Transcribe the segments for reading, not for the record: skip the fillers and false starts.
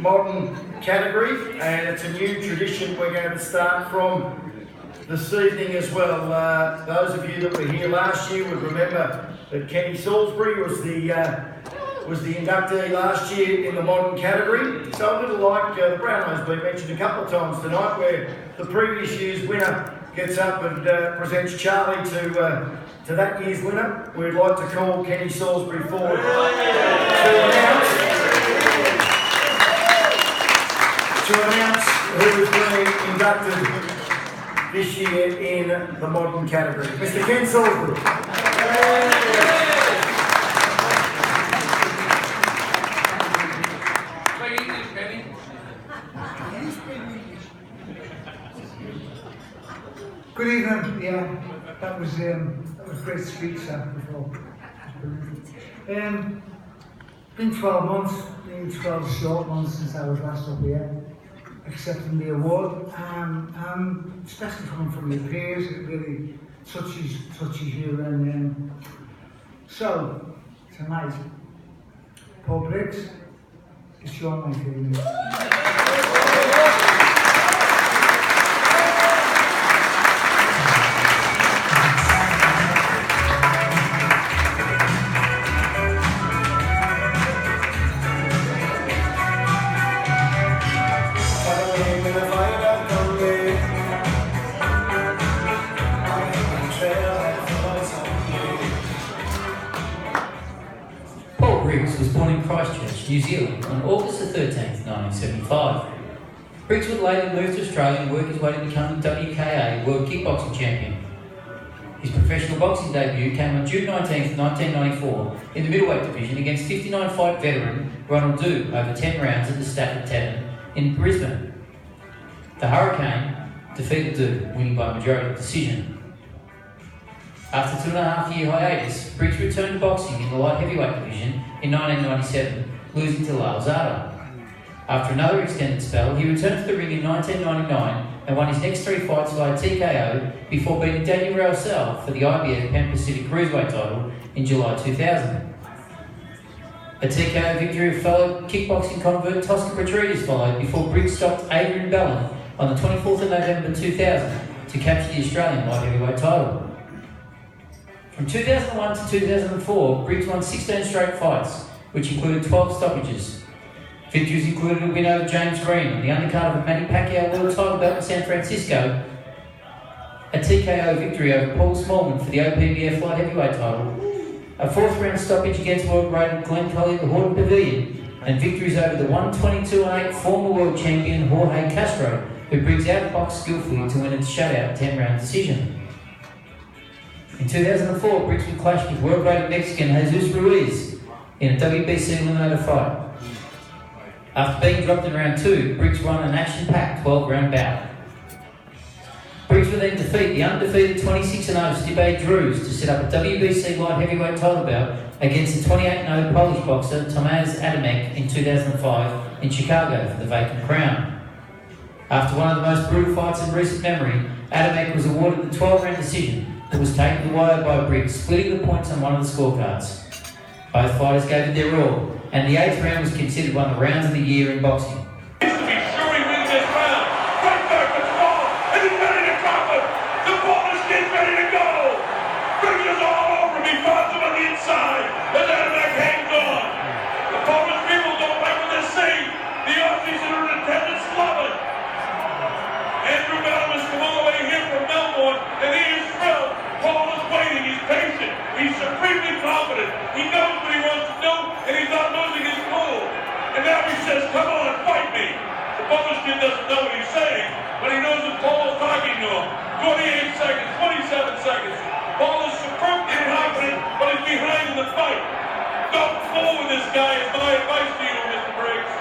Modern category, and it's a new tradition we're going to start from this evening as well. Those of you that were here last year would remember that Kenny Salisbury was the inductee last year in the modern category. So a little like the Brownlow's been mentioned a couple of times tonight, where the previous year's winner gets up and presents Charlie to that year's winner. We'd like to call Kenny Salisbury forward to announce who is being inducted this year in the modern category. Mr. Ken Salisbury. Good evening. Yeah, that was a great speech before. Been 12 months, been 12 short months since I was last up here accepting the award. Especially coming from your peers, it really touches you. And so tonight, Paul Briggs, it's your my favourite. Briggs was born in Christchurch, New Zealand on August the 13th, 1975. Briggs would later move to Australia and work his way to become the WKA World Kickboxing Champion. His professional boxing debut came on June 19th, 1994 in the middleweight division against 59-fight veteran Ronald Dew over 10 rounds at the Stafford Tavern in Brisbane. The Hurricane defeated Dew, winning by majority decision. After 2.5-year hiatus, Briggs returned to boxing in the light heavyweight division in 1997, losing to Lyle Zada. After another extended spell, he returned to the ring in 1999 and won his next 3 fights via TKO before beating Daniel Rousseau for the IBF Pan Pacific Cruiserweight title in July 2000. A TKO victory of fellow kickboxing convert Tosca Petridis followed before Briggs stopped Adrian Ballon on the 24th of November 2000 to capture the Australian light heavyweight title. From 2001 to 2004, Briggs won 16 straight fights, which included 12 stoppages. Victories included a win over James Green on the undercard of a Manny Pacquiao world title bout in San Francisco, a TKO victory over Paul Smallman for the OPBF light heavyweight title, a 4th round stoppage against world-rated Glenn Colley at the Horton Pavilion, and victories over the 122-8 former world champion Jorge Castro, who Briggs outboxed skillfully to win a shutout 10-round decision. In 2004, Briggs would clash with world-rated Mexican Jesus Ruiz in a WBC eliminator fight. After being dropped in round 2, Briggs won an action-packed 12-round bout. Briggs would then defeat the undefeated 26-0 Stipe Drews to set up a WBC light heavyweight title bout against the 28-0 Polish boxer Tomasz Adamek in 2005 in Chicago for the vacant crown. After one of the most brutal fights in recent memory, Adamek was awarded the 12-round decision that was taken to the wire by Briggs, splitting the points on one of the scorecards. Both fighters gave it their all, and the 8th round was considered one of the rounds of the year in boxing. To be sure he wins this round. Right back with the ball, and he's ready to drop it. The ball is getting ready to go. Briggs is all over him. He finds him on the inside. And Adamek hangs on. The Polish people don't like what they see. The Aussies that are in attendance love it. Andrew Bellum has come all the way here from Melbourne, and he is thrilled. Paul is waiting. He's patient. He's supremely confident. He knows what he wants to do, and he's not losing his cool. And now he says, come on, fight me. The Polish kid doesn't know what he's saying, but he knows what Paul is talking to him. 28 seconds, 27 seconds. Paul is supremely confident, but he's behind in the fight. Don't fool with this guy is my advice to you, Mr. Briggs.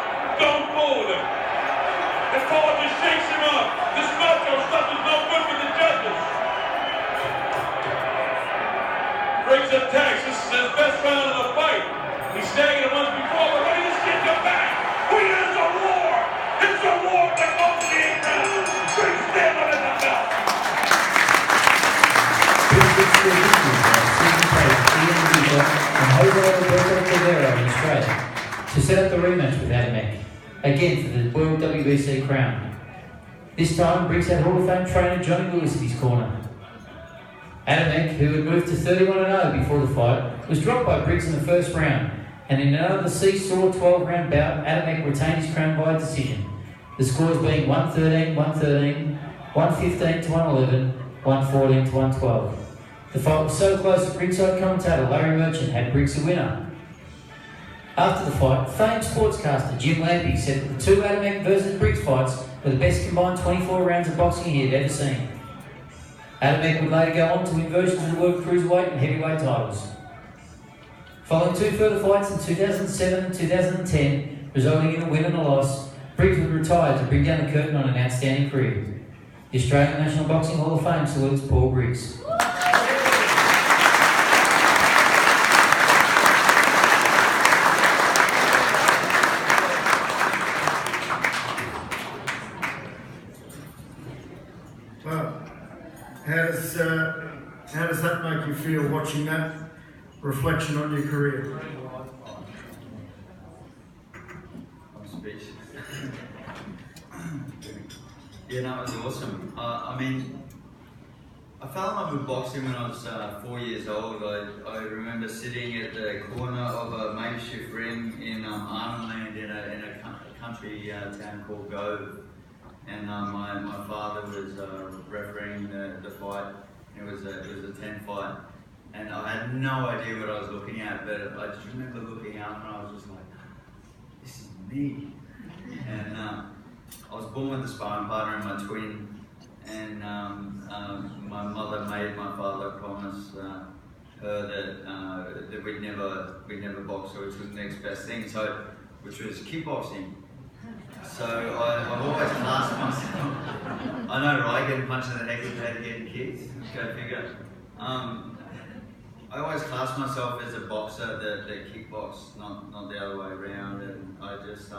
Don't fool with him. And Paul just shakes him off. This macho stuff is no good for the judges. Briggs attacks. This is his best round of the fight. He's staggered it once before, but ready to skip him back. It is a war. It's a war that goes to the 8th round. Briggs standing in the belt. Briggs gets their victory by Stephen Tate, Ian Weaver, and Jose Alberto Rivera in Australia to set up the rematch with Adamek. again for the World WBC crown. This time, Briggs had Hall of Fame trainer Johnny Lewis in his corner. Adamek, who had moved to 31-0 before the fight, was dropped by Briggs in the first round, and in another seesaw 12-round bout, Adamek retained his crown by decision. The scores being 113, 113, 115 to 111, 114 to 112. The fight was so close that ringside commentator Larry Merchant had Briggs the winner. After the fight, famed sportscaster Jim Lampy said that the two Adamek versus Briggs fights were the best combined 24 rounds of boxing he had ever seen. Adamek would later go on to win versions of the World Cruiserweight and Heavyweight titles. Following two further fights in 2007 and 2010, resulting in a win and a loss, Briggs would retire to bring down the curtain on an outstanding career. The Australian National Boxing Hall of Fame salutes Paul Briggs. Well, how does that make you feel watching that reflection on your career? I'm speechless. Yeah, no, it was awesome. I mean, I fell in love with boxing when I was 4 years old. I remember sitting at the corner of a makeshift ring in Arnhem in a country town called Gove. And my father was refereeing the fight. It was a 10 fight, and I had no idea what I was looking at, but I just remember looking up and I was just like, this is me. And I was born with a sparring partner and my twin, and my mother made my father promise her that we'd never box, so it was the next best thing, so which was kickboxing. So I've always classed myself. I know, right? Getting punched in the head with head, getting kicked. Go figure. I always classed myself as a boxer that kickboxed, not the other way around. And I just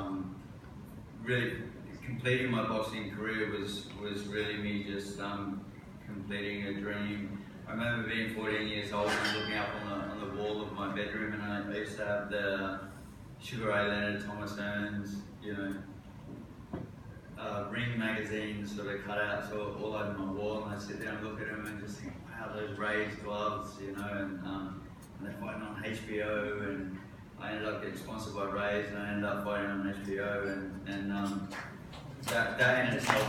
really completing my boxing career was really me just completing a dream. I remember being 14 years old and looking up on the wall of my bedroom, and I used to have the Sugar Ray Leonard, Thomas Hearns, you know, Ring magazines sort of cutouts all over my wall, and I sit there and look at them and just think, wow, those Ray's gloves, you know, and they're fighting on HBO, and I ended up getting sponsored by Ray's, and I ended up fighting on HBO, and that in itself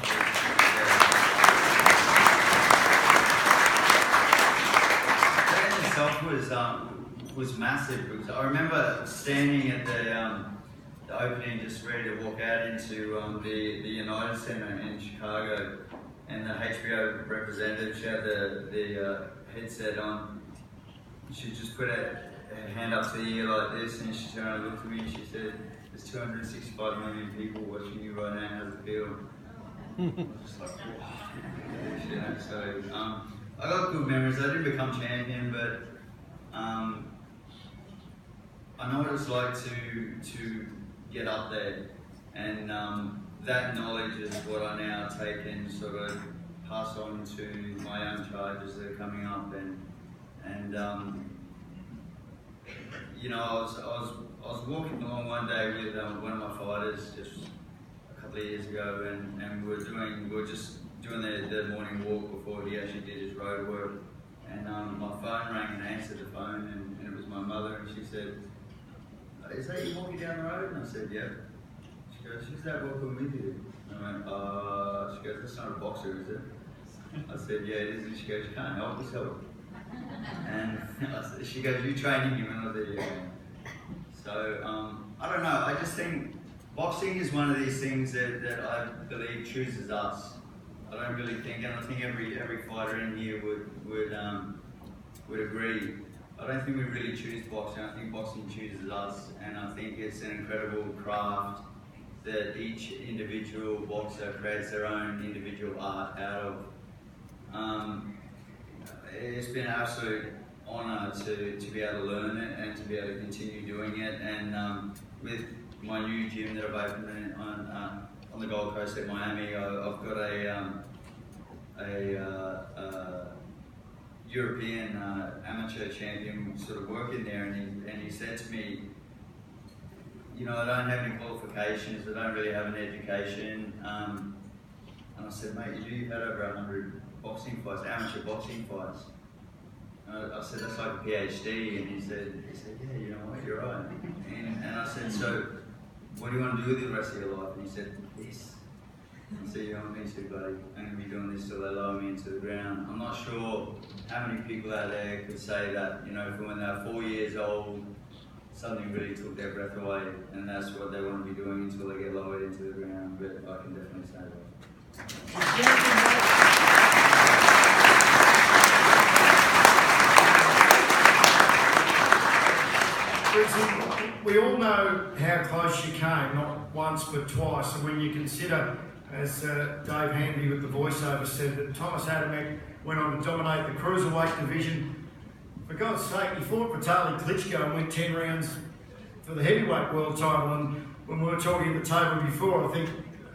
was massive, because I remember standing at the opening, just ready to walk out into the United Center in Chicago, and the HBO representative, she had the headset on. She just put her hand up to the ear like this, and she turned and looked at me and she said, "There's 265 million people watching you right now, how's it feel?" I was just like, wow. You know, so I got good memories. I didn't become champion, but I know what it's like to get up there, and that knowledge is what I now take and sort of pass on to my own charges that are coming up, and you know, I was walking along one day with one of my fighters just a couple of years ago, and we were just doing the morning walk before he actually did his road work, and my phone rang and I answered the phone, and it was my mother, and she said, "Is that you walking down the road?" And I said, "Yeah." She goes, "Who's that walking with you?" And I went, she goes, "That's not a boxer, is it?" I said, "Yeah, it is." And she goes, "You can't help yourself." And she goes, "You training him?" And I said, "Yeah." So, I don't know, I just think boxing is one of these things that I believe chooses us. I don't really think, and I think every fighter in here would agree. I don't think we really choose boxing. I think boxing chooses us, and I think it's an incredible craft that each individual boxer creates their own individual art out of. It's been an absolute honour to be able to learn it and to be able to continue doing it. And with my new gym that I've opened on the Gold Coast at Miami, I've got a European amateur champion sort of working there, and he said to me, you know, I don't have any qualifications, I don't really have an education. And I said, mate, you've had over 100 boxing fights, amateur boxing fights. I said, that's like a PhD, and he said, yeah, you know what, you're right. And I said, so what do you want to do with the rest of your life? And he said, this. I said, you know what, me too, buddy. I'm going to be doing this till they lower me into the ground. I'm not sure how many people out there could say that, you know, from when they were 4 years old, something really took their breath away, and that's what they want to be doing until they get lowered into the ground, but I can definitely say that. We all know how close you came, not once but twice, and when you consider, as Dave Hanby with the voiceover said, that Thomas Adamek went on to dominate the cruiserweight division. For God's sake, he fought Vitaly Klitschko and went 10 rounds for the heavyweight world title, and when we were talking at the table before, I think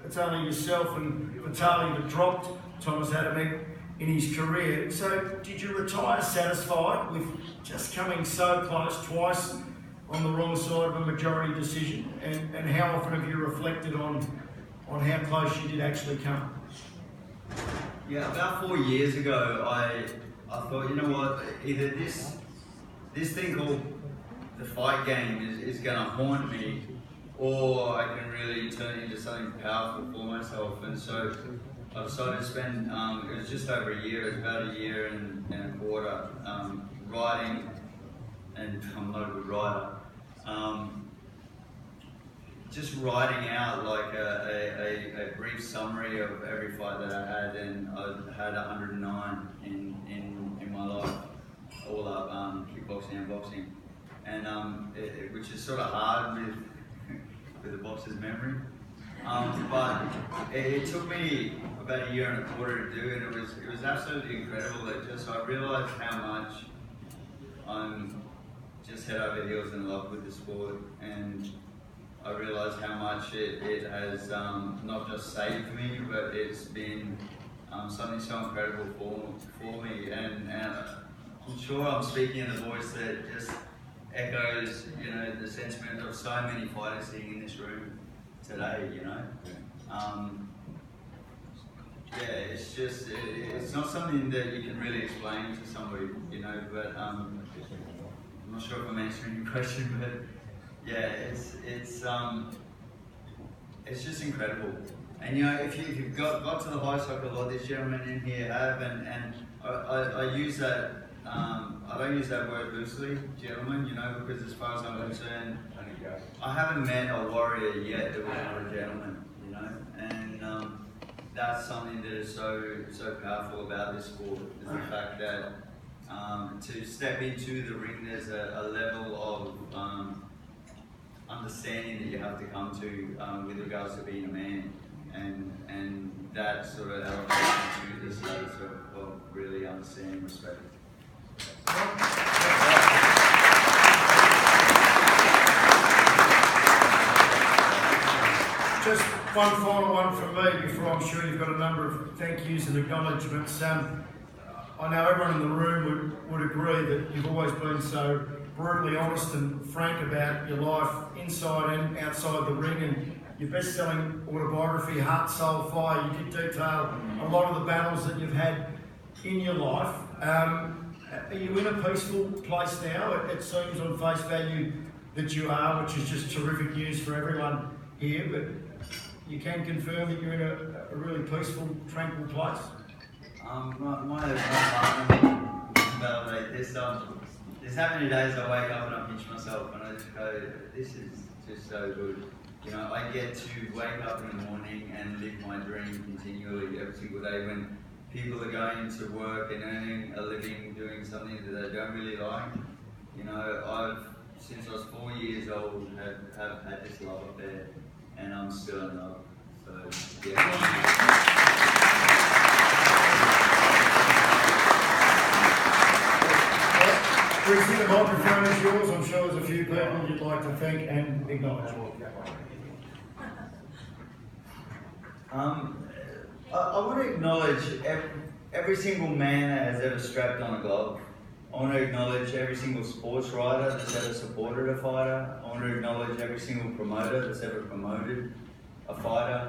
it's only yourself and Vitaly that dropped Thomas Adamek in his career. So did you retire satisfied with just coming so close twice on the wrong side of a majority decision? And how often have you reflected on how close you did actually come? Yeah, about 4 years ago, I thought, you know what, either this thing called the fight game is going to haunt me, or I can really turn into something powerful for myself. And so I decided to spend, it was just over a year, it was about a year and a quarter, writing, and I'm not a good writer, just writing out like a brief summary of every fight that I had, and I had 109 in my life, all up, kickboxing and boxing, and which is sort of hard with a boxer's memory, but it took me about a year and a quarter to do, and it was absolutely incredible. I realised how much I'm just head over heels in love with the sport, and I realised how much it has not just saved me, but it's been something so incredible for me, and I'm sure I'm speaking in a voice that just echoes, you know, the sentiment of so many fighters sitting in this room today, you know. Yeah, it's just, it's not something that you can really explain to somebody, you know, but I'm not sure if I'm answering your question, but yeah, it's just incredible. And you know, if you've got to the heights like a lot of these gentlemen in here have, and I use that, I don't use that word loosely, gentlemen, you know, because as far as I'm concerned, I haven't met a warrior yet that was not a gentleman, you know, and that's something that is so powerful about this sport, is the fact that to step into the ring, there's a level of understanding that you have to come to with regards to being a man, and that sort of elevates you to the status of really understanding respect. Just one final one from me before I'm sure you've got a number of thank yous and acknowledgements. I know everyone in the room would agree that you've always been so brutally honest and frank about your life inside and outside the ring, and your best-selling autobiography, Heart, Soul, Fire, you did detail a lot of the battles that you've had in your life. Are you in a peaceful place now? It seems on face value that you are, which is just terrific news for everyone here, but you can confirm that you're in a really peaceful, tranquil place? My partner validate this. There's how many days I wake up and I pinch myself and I just go, this is just so good. You know, I get to wake up in the morning and live my dream continually every single day when people are going to work and earning a living doing something that they don't really like. You know, since I was 4 years old, have had this love affair, and I'm still in love. So, yeah. Briggs, the microphone is yours. I'm sure there's a few people you'd like to thank and acknowledge. I want to acknowledge every single man that has ever strapped on a glove I want to acknowledge every single sports writer that's ever supported a fighter. I want to acknowledge every single promoter that's ever promoted a fighter.